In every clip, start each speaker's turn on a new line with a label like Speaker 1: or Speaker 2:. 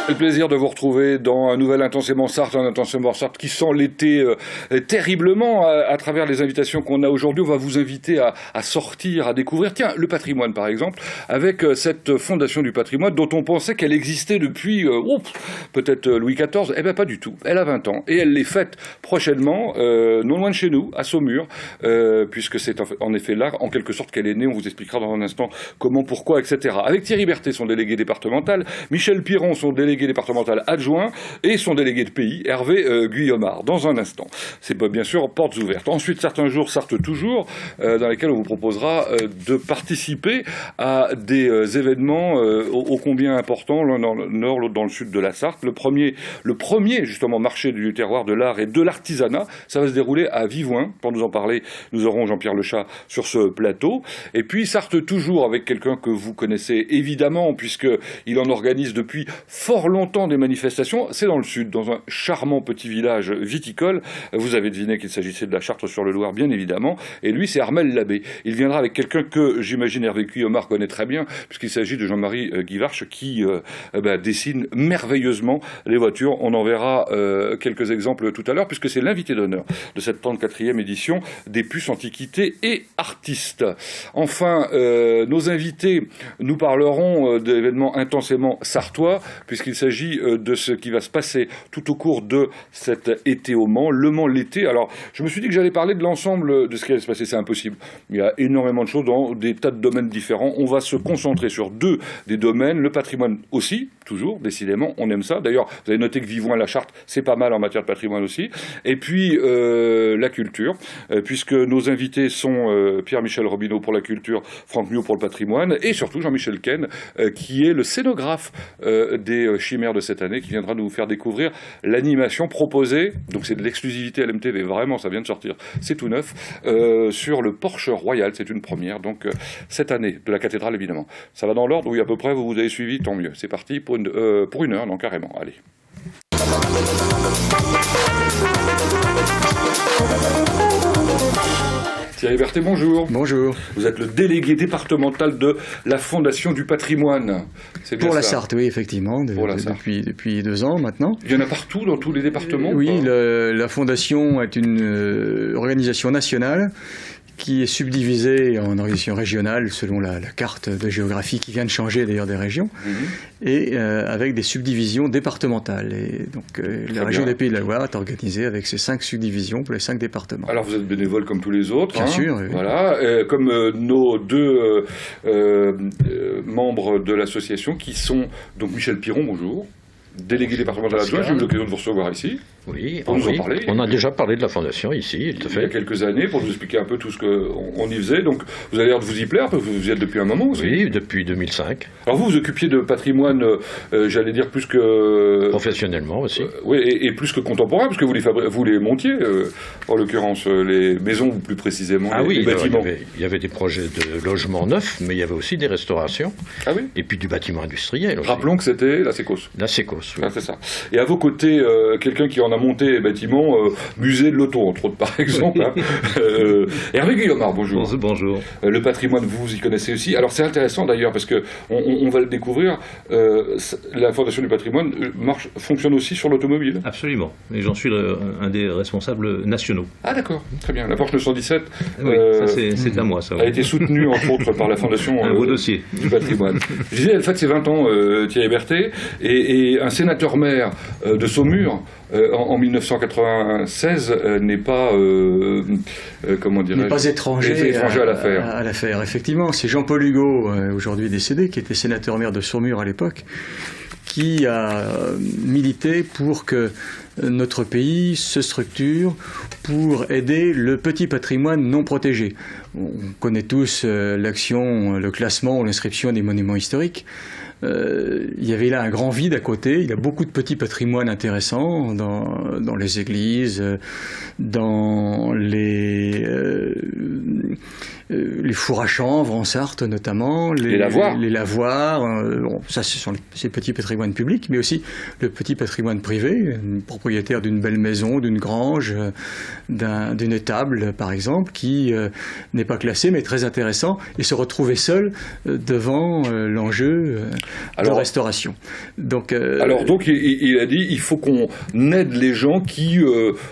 Speaker 1: Le plaisir de vous retrouver dans un nouvel Intensément Sarthe, un Intensément Sarthe qui sent l'été terriblement à travers les invitations qu'on a aujourd'hui. On va vous inviter à sortir, à découvrir, tiens, le patrimoine par exemple, avec cette fondation du patrimoine dont on pensait qu'elle existait depuis peut-être Louis XIV. Eh bien pas du tout, elle a 20 ans et elle les fête prochainement, non loin de chez nous, à Saumur, puisque c'est en effet là, en quelque sorte, qu'elle est née. On vous expliquera dans un instant comment, pourquoi, etc. Avec Thierry Berthet, son délégué départemental, Michel Piron, son délégué départemental adjoint, et son délégué de pays, Hervé Guyomard, dans un instant. C'est bien sûr portes ouvertes. Ensuite, certains jours, Sarthe toujours, dans lesquels on vous proposera de participer à des événements ô combien importants, l'un dans le nord, l'autre dans le sud de la Sarthe. Le premier justement marché du terroir, de l'art et de l'artisanat, ça va se dérouler à Vivoin. Pour nous en parler, nous aurons Jean-Pierre Lechat sur ce plateau. Et puis Sarthe toujours avec quelqu'un que vous connaissez évidemment, puisqu'il en organise depuis fort longtemps des manifestations. C'est dans le sud, dans un charmant petit village viticole. Vous avez deviné qu'il s'agissait de la Chartre-sur-le-Loir, bien évidemment. Et lui, c'est Armel Labbé. Il viendra avec quelqu'un que j'imagine Hervé Guyomard connaît très bien, puisqu'il s'agit de Jean-Marie Guivarch qui dessine merveilleusement les voitures. On en verra quelques exemples tout à l'heure, puisque c'est l'invité d'honneur de cette 34e édition des Puces Antiquités et Artistes. Enfin, nos invités nous parleront d'événements intensément sartois, puisqu'il s'agit de ce qui va se passer tout au cours de cet été au Mans, le Mans l'été. Alors, je me suis dit que j'allais parler de l'ensemble de ce qui allait se passer, c'est impossible. Il y a énormément de choses dans des tas de domaines différents. On va se concentrer sur deux des domaines, le patrimoine aussi, toujours, décidément, on aime ça. D'ailleurs, vous avez noté que Vivoin-la-Charte, c'est pas mal en matière de patrimoine aussi. Et puis, la culture, puisque nos invités sont Pierre-Michel Robineau pour la culture, Franck Miot pour le patrimoine, et surtout Jean-Michel Ken, qui est le scénographe des Chimères de cette année, qui viendra nous faire découvrir l'animation proposée, donc c'est de l'exclusivité à l'MTV, vraiment, ça vient de sortir, c'est tout neuf, sur le Porche Royal, c'est une première, donc cette année, de la cathédrale évidemment. Ça va dans l'ordre, oui à peu près, vous avez suivi, tant mieux. C'est parti pour une heure, non carrément, allez. Thierry Berthet, bonjour.
Speaker 2: Bonjour.
Speaker 1: Vous êtes le délégué départemental de la Fondation du patrimoine. C'est bien
Speaker 2: pour
Speaker 1: ça.
Speaker 2: La Sarthe, oui, effectivement, depuis 2 ans maintenant.
Speaker 1: Il y en a partout, dans tous les départements
Speaker 2: Oui, la Fondation est une organisation nationale qui est subdivisée en organisation régionale selon la carte de géographie qui vient de changer d'ailleurs des régions, et avec des subdivisions départementales. Et donc la région des Pays de la Loire est organisée avec ces 5 subdivisions pour les 5 départements.
Speaker 1: Alors vous êtes bénévole comme tous les autres.
Speaker 2: Bien sûr. Oui.
Speaker 1: Voilà, comme nos deux membres de l'association qui sont donc Michel Piron, bonjour. Délégué départemental adjoint, j'ai eu l'occasion de vous recevoir ici.
Speaker 3: Oui,
Speaker 1: pour nous en parler.
Speaker 3: On a déjà parlé de la Fondation ici, tout à fait.
Speaker 1: Il y a quelques années, pour nous expliquer un peu tout ce qu'on y faisait. Donc, vous avez l'air de vous y plaire, vous y êtes depuis un moment aussi.
Speaker 3: Oui, depuis 2005.
Speaker 1: Alors vous occupiez de patrimoine, j'allais dire plus que...
Speaker 3: Professionnellement aussi.
Speaker 1: Oui, et plus que contemporain, parce que vous les montiez, en l'occurrence, les maisons plus précisément, les bâtiments.
Speaker 3: Il y avait des projets de logements neufs, mais il y avait aussi des restaurations.
Speaker 1: Ah oui.
Speaker 3: Et puis du bâtiment industriel aussi.
Speaker 1: Rappelons que c'était la Sécos.
Speaker 3: La Sécos, oui.
Speaker 1: Ah, c'est ça. Et à vos côtés, quelqu'un qui en a monté les bâtiments, musée de l'auto, entre autres, par exemple. Hervé Guyomard, bonjour.
Speaker 4: Bonjour.
Speaker 1: Le patrimoine, vous y connaissez aussi. Alors c'est intéressant d'ailleurs, parce qu'on va le découvrir, la Fondation du patrimoine fonctionne aussi sur l'automobile.
Speaker 4: Absolument. Et j'en suis un des responsables nationaux.
Speaker 1: Ah d'accord, très bien. La Porsche 917
Speaker 4: oui, ça c'est à moi. Ça,
Speaker 1: a été soutenue, entre autres, par la Fondation
Speaker 4: un beau dossier.
Speaker 1: Du patrimoine. Je disais, elle fête ses 20 ans, Thierry Berthet, et un sénateur-maire de Saumur, en 1996, n'est pas,
Speaker 2: n'est pas étranger
Speaker 1: à
Speaker 2: l'affaire. Effectivement, c'est Jean-Paul Hugot, aujourd'hui décédé, qui était sénateur-maire de Saumur à l'époque, qui a milité pour que notre pays se structure pour aider le petit patrimoine non protégé. On connaît tous l'action, le classement ou l'inscription des monuments historiques. Il y avait là un grand vide à côté. Il y a beaucoup de petits patrimoines intéressants dans les églises, dans les fours à chanvre en Sarthe notamment,
Speaker 1: les lavoirs.
Speaker 2: Les lavoirs, bon, ça ce sont ces petits patrimoines publics, mais aussi le petit patrimoine privé, propriétaire d'une belle maison, d'une grange, d'une étable par exemple, qui n'est pas classé mais très intéressant, et se retrouver seul devant l'enjeu restauration. Donc
Speaker 1: il a dit il faut qu'on aide les gens qui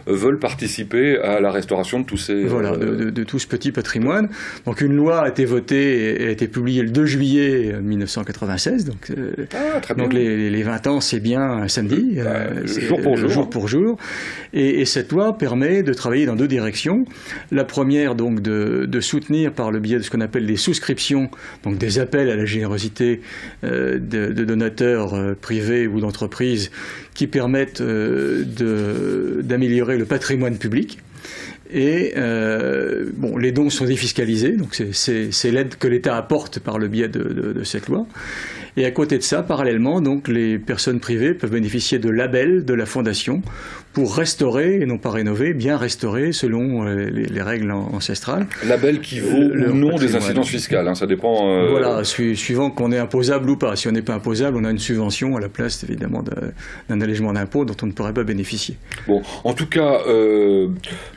Speaker 1: veulent participer à la restauration de tous ces...
Speaker 2: Voilà, de tout ce petit patrimoine. Donc une loi a été votée et a été publiée le 2 juillet 1996. Donc,
Speaker 1: très bien.
Speaker 2: Donc les 20 ans, c'est bien samedi, jour pour jour. Et cette loi permet de travailler dans deux directions. La première, donc, de soutenir par le biais de ce qu'on appelle des souscriptions, donc des appels à la générosité de donateurs privés ou d'entreprises qui permettent d'améliorer le patrimoine public. Et les dons sont défiscalisés, donc c'est l'aide que l'État apporte par le biais de cette loi. Et à côté de ça, parallèlement, donc, les personnes privées peuvent bénéficier de labels de la Fondation pour restaurer, et non pas rénover, bien restaurer selon les règles ancestrales.
Speaker 1: Label qui vaut ou non des incidences fiscales, ça dépend...
Speaker 2: Voilà, suivant qu'on est imposable ou pas. Si on n'est pas imposable, on a une subvention à la place, évidemment, d'un allègement d'impôt dont on ne pourrait pas bénéficier.
Speaker 1: Bon, en tout cas,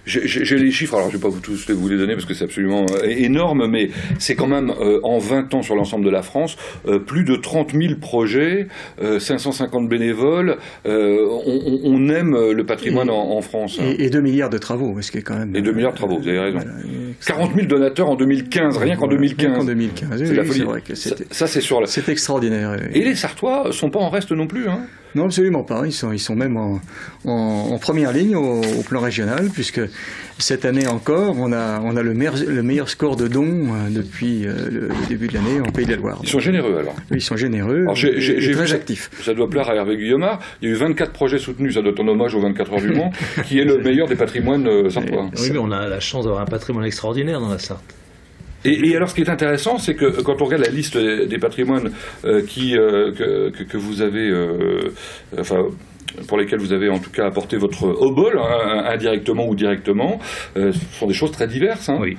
Speaker 1: j'ai les chiffres, alors je ne vais pas tous vous les donner parce que c'est absolument énorme, mais c'est quand même, en 20 ans sur l'ensemble de la France, plus de 30 000 projets, 550 bénévoles, on aime le patrimoine en France.
Speaker 2: Et 2 milliards de travaux, ce qui est quand même...
Speaker 1: Et 2 milliards de travaux, vous avez raison. Voilà, 40 000 donateurs en 2015, rien qu'en 2015.
Speaker 2: Rien qu'en 2015,
Speaker 1: c'est la folie.
Speaker 2: C'est vrai que
Speaker 1: ça, c'est sur la...
Speaker 2: C'est extraordinaire.
Speaker 1: Et les Sartois ne sont pas en reste non plus, hein?
Speaker 2: Non, absolument pas. Ils sont même en première ligne au plan régional, puisque cette année encore, on a le meilleur score de dons depuis le début de l'année en Pays de la Loire.
Speaker 1: Ils sont généreux alors.
Speaker 2: Oui, ils sont généreux et très actifs.
Speaker 1: Ça doit plaire à Hervé Guillemard. Il y a eu 24 projets soutenus, ça doit être un hommage aux 24 heures du Mans, qui est le meilleur des patrimoines sartois.
Speaker 4: Oui, mais on a la chance d'avoir un patrimoine extraordinaire dans la Sarthe.
Speaker 1: Et alors, ce qui est intéressant, c'est que quand on regarde la liste des patrimoines que vous avez, pour lesquels vous avez en tout cas apporté votre obol, indirectement ou directement, ce sont des choses très diverses. Hein.
Speaker 4: Oui.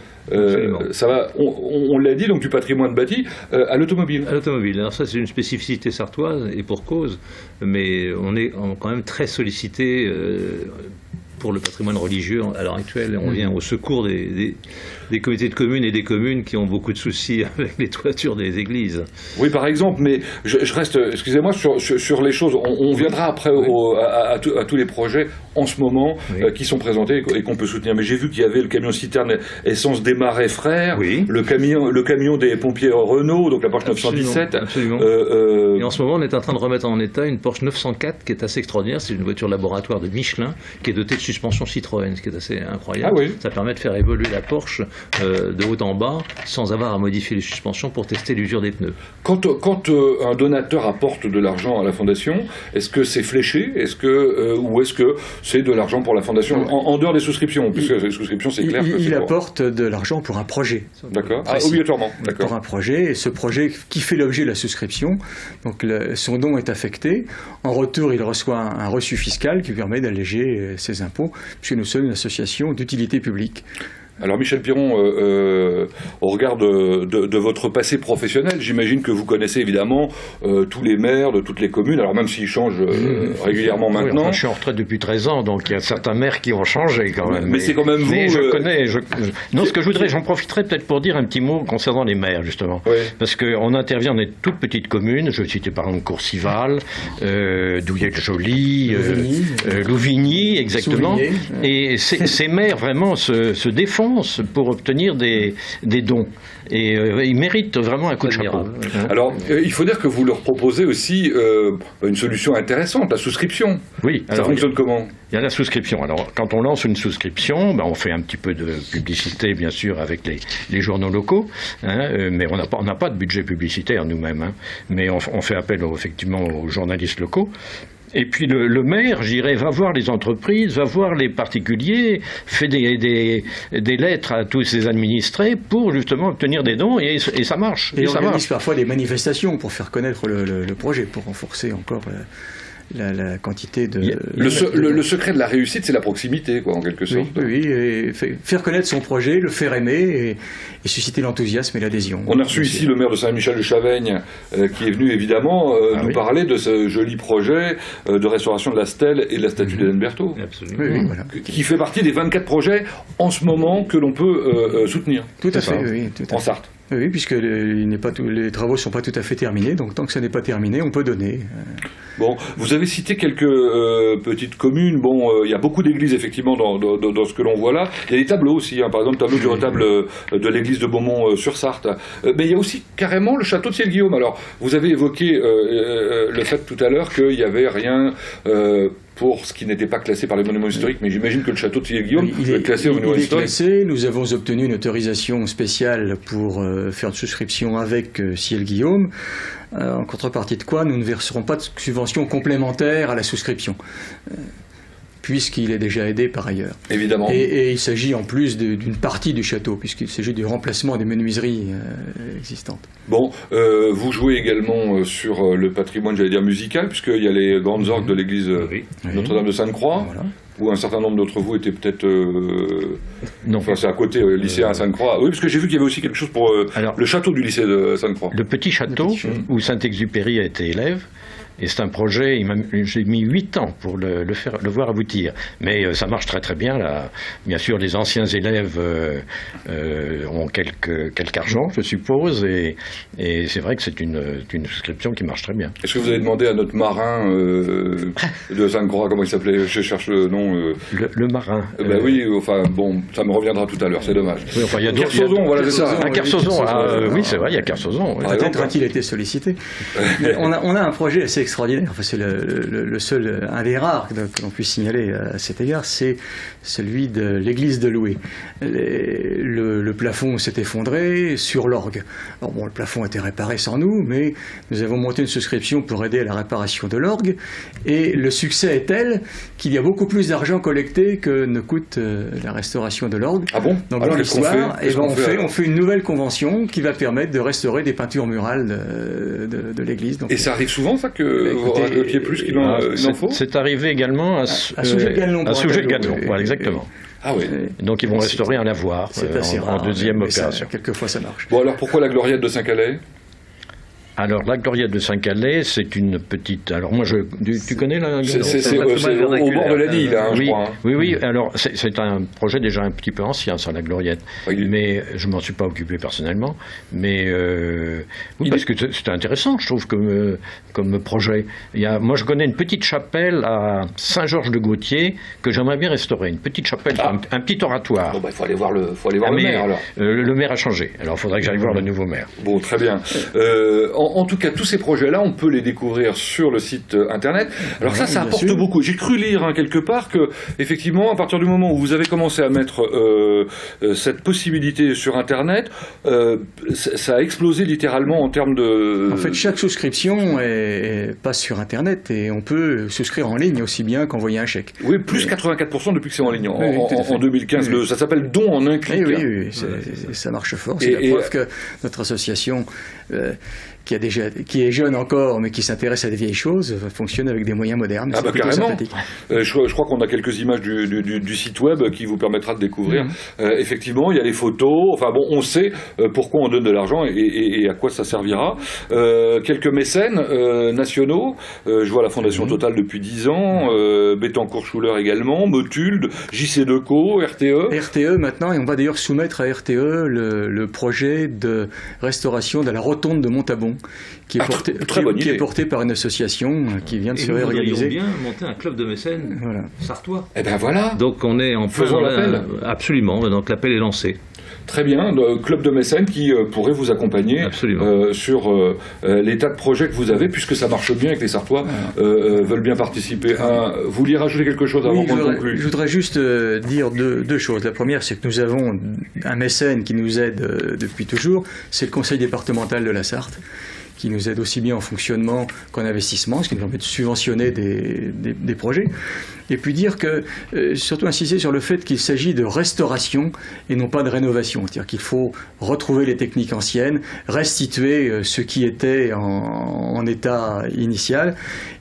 Speaker 1: Ça va, on l'a dit, donc du patrimoine bâti à l'automobile.
Speaker 4: À l'automobile. Alors ça, c'est une spécificité sartoise et pour cause, mais on est quand même très sollicité. Pour le patrimoine religieux, à l'heure actuelle, on vient au secours des comités de communes et des communes qui ont beaucoup de soucis avec les toitures des églises.
Speaker 1: Oui, par exemple, mais je reste, excusez-moi, sur les choses. On viendra après à tous les projets en ce moment qui sont présentés et qu'on peut soutenir. Mais j'ai vu qu'il y avait le camion citerne essence des Marais Frères, le camion des pompiers Renault, donc la Porsche 917.
Speaker 4: Absolument. Et en ce moment, on est en train de remettre en état une Porsche 904 qui est assez extraordinaire. C'est une voiture laboratoire de Michelin qui est dotée de suspension Citroën, ce qui est assez incroyable.
Speaker 1: Ah oui.
Speaker 4: Ça permet de faire évoluer la Porsche de haut en bas sans avoir à modifier les suspensions pour tester l'usure des pneus.
Speaker 1: Quand un donateur apporte de l'argent à la fondation, est-ce que c'est fléché, ou est-ce que c'est de l'argent pour la fondation en dehors des souscriptions, puisque les souscriptions c'est clair.
Speaker 2: Il apporte de l'argent pour un projet.
Speaker 1: D'accord. Obligatoirement. D'accord.
Speaker 2: Pour un projet, et ce projet qui fait l'objet de la souscription, donc son don est affecté. En retour, il reçoit un reçu fiscal qui permet d'alléger ses impôts, puisque nous sommes une association d'utilité publique.
Speaker 1: Alors Michel Piron, au regard de votre passé professionnel, j'imagine que vous connaissez évidemment tous les maires de toutes les communes, alors même s'ils changent régulièrement maintenant.
Speaker 3: Enfin, je suis en retraite depuis 13 ans, donc il y a certains maires qui ont changé quand même.
Speaker 1: Mais c'est quand même vous...
Speaker 3: Mais je connais... Non, ce que je voudrais, j'en profiterai peut-être pour dire un petit mot concernant les maires, justement. Oui. Parce qu'on intervient dans des toutes petites communes, je vais citer par exemple Courcival, Douillet-le-Joli, Louvigny, exactement. Souvigné. Et ces maires vraiment se défendent pour obtenir des dons. Et ils méritent vraiment un coup de chapeau.
Speaker 1: Alors, il faut dire que vous leur proposez aussi une solution intéressante, la souscription.
Speaker 3: Oui.
Speaker 1: Ça fonctionne comment ?
Speaker 3: Il y a la souscription. Alors, quand on lance une souscription, on fait un petit peu de publicité, bien sûr, avec les journaux locaux, mais on n'a pas de budget publicitaire nous-mêmes. Mais on fait appel, effectivement, aux journalistes locaux. Et puis le maire, va voir les entreprises, va voir les particuliers, fait des lettres à tous ses administrés pour justement obtenir des dons et ça marche.
Speaker 2: Et on organise parfois des manifestations pour faire connaître le projet, pour renforcer encore la quantité de...
Speaker 1: Le secret de la réussite, c'est la proximité, quoi, en quelque sorte.
Speaker 2: Oui, et faire connaître son projet, le faire aimer et susciter l'enthousiasme et l'adhésion.
Speaker 1: On a reçu ici le maire de Saint-Michel-de-Chaveigne qui est venu évidemment nous parler de ce joli projet de restauration de la stèle et de la statue d'Hélène Berthaud.
Speaker 4: Absolument.
Speaker 2: Oui, voilà.
Speaker 1: Qui fait partie des 24 projets en ce moment que l'on peut soutenir.
Speaker 2: Tout à fait, oui.
Speaker 1: En Sarthe.
Speaker 2: Oui, puisque les travaux ne sont pas tout à fait terminés, donc tant que ça n'est pas terminé, on peut donner.
Speaker 1: Bon, vous avez cité quelques petites communes. Bon, il y a beaucoup d'églises effectivement dans ce que l'on voit là. Il y a des tableaux aussi, hein, par exemple le tableau du retable de l'église de Beaumont-sur-Sarthe. Mais il y a aussi carrément le château de Ciel-Guillaume. Alors, vous avez évoqué le fait tout à l'heure qu'il n'y avait rien pour ce qui n'était pas classé par les monuments historiques, mais j'imagine que le château de Ciel-Guillaume est classé au monument historique.
Speaker 2: Il est classé. Nous avons obtenu une autorisation spéciale pour faire une souscription avec Ciel-Guillaume. En contrepartie de quoi, nous ne verserons pas de subvention complémentaire à la souscription, puisqu'il est déjà aidé par ailleurs.
Speaker 1: Évidemment.
Speaker 2: Et il s'agit en plus d'une partie du château, puisqu'il s'agit du remplacement des menuiseries existantes.
Speaker 1: Bon, vous jouez également sur le patrimoine, j'allais dire musical, puisqu'il y a les grandes orgues de l'église Notre-Dame de Sainte-Croix. Voilà. Où un certain nombre d'entre vous étaient peut-être...
Speaker 3: Non.
Speaker 1: Enfin, c'est à côté, lycéen à Sainte-Croix. Oui, parce que j'ai vu qu'il y avait aussi quelque chose pour le château du lycée de Sainte-Croix.
Speaker 3: Le petit château où Saint-Exupéry a été élève. Et c'est un projet, j'ai mis 8 ans pour le voir aboutir. Mais ça marche très très bien. Là. Bien sûr, les anciens élèves ont quelque argent, je suppose. Et c'est vrai que c'est une souscription qui marche très bien.
Speaker 1: Est-ce que vous avez demandé à notre marin de Sainte-Croix, comment il s'appelait? Je cherche le nom.
Speaker 3: Le marin.
Speaker 1: Ben oui, enfin bon, ça me reviendra tout à l'heure, c'est dommage.
Speaker 3: Oui, enfin, il y a
Speaker 1: Kersozon, voilà, c'est ça.
Speaker 3: Kersozon, oui, c'est vrai, il y a Kersozon.
Speaker 2: Peut-être a-t-il été sollicité. On a un projet assez extraordinaire. Enfin, c'est le seul, un des rares que l'on puisse signaler à cet égard, c'est celui de l'église de Loué. Le plafond s'est effondré sur l'orgue. Alors bon, le plafond a été réparé sans nous, mais nous avons monté une souscription pour aider à la réparation de l'orgue, et le succès est tel qu'il y a beaucoup plus d'argent collecté que ne coûte la restauration de l'orgue.
Speaker 1: Ah bon?
Speaker 2: Donc dans l'histoire, on fait une nouvelle convention qui va permettre de restaurer des peintures murales de l'église. Donc,
Speaker 1: et ça arrive souvent, ça, que vous racontiez plus qu'il en faut?
Speaker 3: C'est arrivé également à Souget-Gallon. Voilà, exactement.
Speaker 1: Ah oui.
Speaker 3: Donc ils vont restaurer un lavoir en deuxième opération.
Speaker 2: Quelquefois ça marche.
Speaker 1: Bon, alors pourquoi la gloriette de Saint-Calais?
Speaker 3: Alors, la gloriette de Saint-Calais, c'est une petite... Alors, moi, tu connais la gloriette?
Speaker 1: C'est au bord de la Nîle, je crois.
Speaker 3: Oui. Alors, c'est un projet déjà un petit peu ancien, ça, la gloriette. Oui. Mais je ne m'en suis pas occupé personnellement. Mais oui, parce que c'est intéressant, je trouve, comme projet. Moi, je connais une petite chapelle à Saint-Georges-de-Gautier que j'aimerais bien restaurer. Une petite chapelle, un petit oratoire.
Speaker 1: Bon, il faut aller voir le maire, alors.
Speaker 3: Le maire a changé. Alors, il faudrait que j'aille voir le nouveau maire.
Speaker 1: Bon, très bien. En tout cas, tous ces projets-là, on peut les découvrir sur le site internet. Alors ça apporte beaucoup. J'ai cru lire quelque part que, effectivement, à partir du moment où vous avez commencé à mettre cette possibilité sur internet, ça a explosé littéralement en termes de...
Speaker 2: En fait, chaque souscription passe sur internet et on peut souscrire en ligne aussi bien qu'envoyer un chèque.
Speaker 1: Oui, plus 84% depuis que c'est en ligne. En 2015, ça s'appelle don en un clic.
Speaker 2: Oui, ça marche fort. C'est la preuve que notre association... qui est jeune encore, mais qui s'intéresse à des vieilles choses, fonctionne avec des moyens modernes.
Speaker 1: Ah bah carrément. Je crois qu'on a quelques images du site web qui vous permettra de découvrir. Effectivement, il y a les photos. Enfin bon, on sait pourquoi on donne de l'argent et à quoi ça servira. Quelques mécènes nationaux. Je vois la Fondation Total depuis 10 ans. Bettencourt-Schuller également. Motul, JC Decaux, RTE.
Speaker 2: RTE maintenant, et on va d'ailleurs soumettre à RTE le projet de restauration de la rotonde de Montabon, qui est porté par une association qui vient de se réorganiser.
Speaker 4: Nous bien monter un club de mécènes sartois.
Speaker 1: Et ben voilà.
Speaker 4: Donc on est en faisant l'appel. Absolument. Donc l'appel est lancé.
Speaker 1: Très bien, club de mécènes qui pourrait vous accompagner sur les tas de projets que vous avez, puisque ça marche bien et que les Sartois veulent bien participer. Vous vouliez rajouter quelque chose avant qu'on conclue?
Speaker 2: Je voudrais juste dire deux choses. La première, c'est que nous avons un mécène qui nous aide depuis toujours, c'est le conseil départemental de la Sarthe, qui nous aide aussi bien en fonctionnement qu'en investissement, ce qui nous permet de subventionner des projets. Et puis dire que, surtout insister sur le fait qu'il s'agit de restauration et non pas de rénovation. C'est-à-dire qu'il faut retrouver les techniques anciennes, restituer ce qui était en état initial.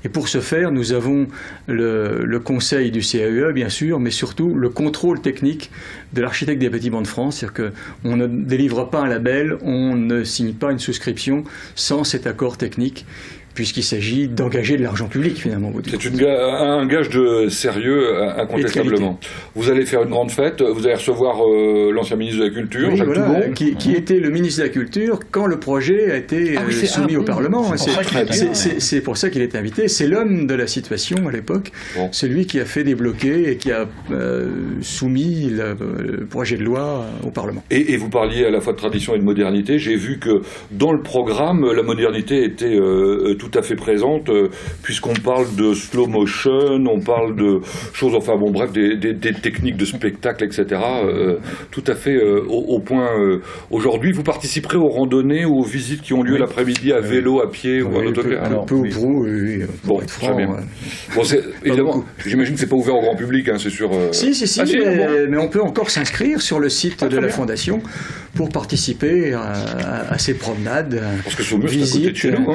Speaker 2: Et pour ce faire, nous avons le conseil du CAUE, bien sûr, mais surtout le contrôle technique de l'architecte des bâtiments de France. C'est-à-dire qu'on ne délivre pas un label, on ne signe pas une souscription sans cet accord technique puisqu'il s'agit d'engager de l'argent public, finalement.
Speaker 1: C'est un gage de sérieux, incontestablement. Vous allez faire une grande fête, vous allez recevoir l'ancien ministre de la Culture,
Speaker 2: oui,
Speaker 1: Jacques
Speaker 2: voilà,
Speaker 1: Toubon.
Speaker 2: qui était le ministre de la Culture quand le projet a été soumis au Parlement. C'est pour ça qu'il est invité. C'est l'homme de la situation à l'époque, celui qui a fait débloquer et qui a soumis le projet de loi au Parlement.
Speaker 1: Et vous parliez à la fois de tradition et de modernité. J'ai vu que dans le programme, la modernité était tout à fait présente, puisqu'on parle de slow motion, on parle de choses, enfin bon, bref, des techniques de spectacle, etc. Tout à fait au point. Aujourd'hui, vous participerez aux randonnées ou aux visites qui ont lieu l'après-midi à vélo, à pied ou en autocar.
Speaker 2: Un peu au prou,
Speaker 1: bon, être franc, très bien. Bon, évidemment, j'imagine que c'est pas ouvert au grand public, hein, c'est sûr.
Speaker 2: Si, mais on peut encore s'inscrire sur le site de la Fondation pour participer à ces promenades,
Speaker 1: parce que Saumur, c'est à côté de chez nous,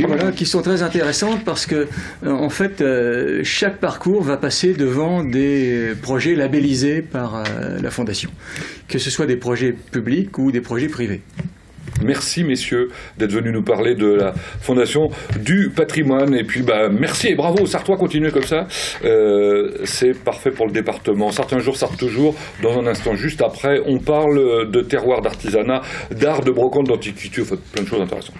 Speaker 2: voilà, qui sont très intéressantes parce que, en fait, chaque parcours va passer devant des projets labellisés par la Fondation, que ce soit des projets publics ou des projets privés.
Speaker 1: Merci messieurs d'être venus nous parler de la Fondation du patrimoine, et puis merci et bravo aux Sartois, continuez comme ça, c'est parfait pour le département. Sarthe un jour, Sarthe toujours. Dans un instant, juste après, on parle de terroir, d'artisanat, d'art, de brocante, d'antiquité, enfin, plein de choses intéressantes.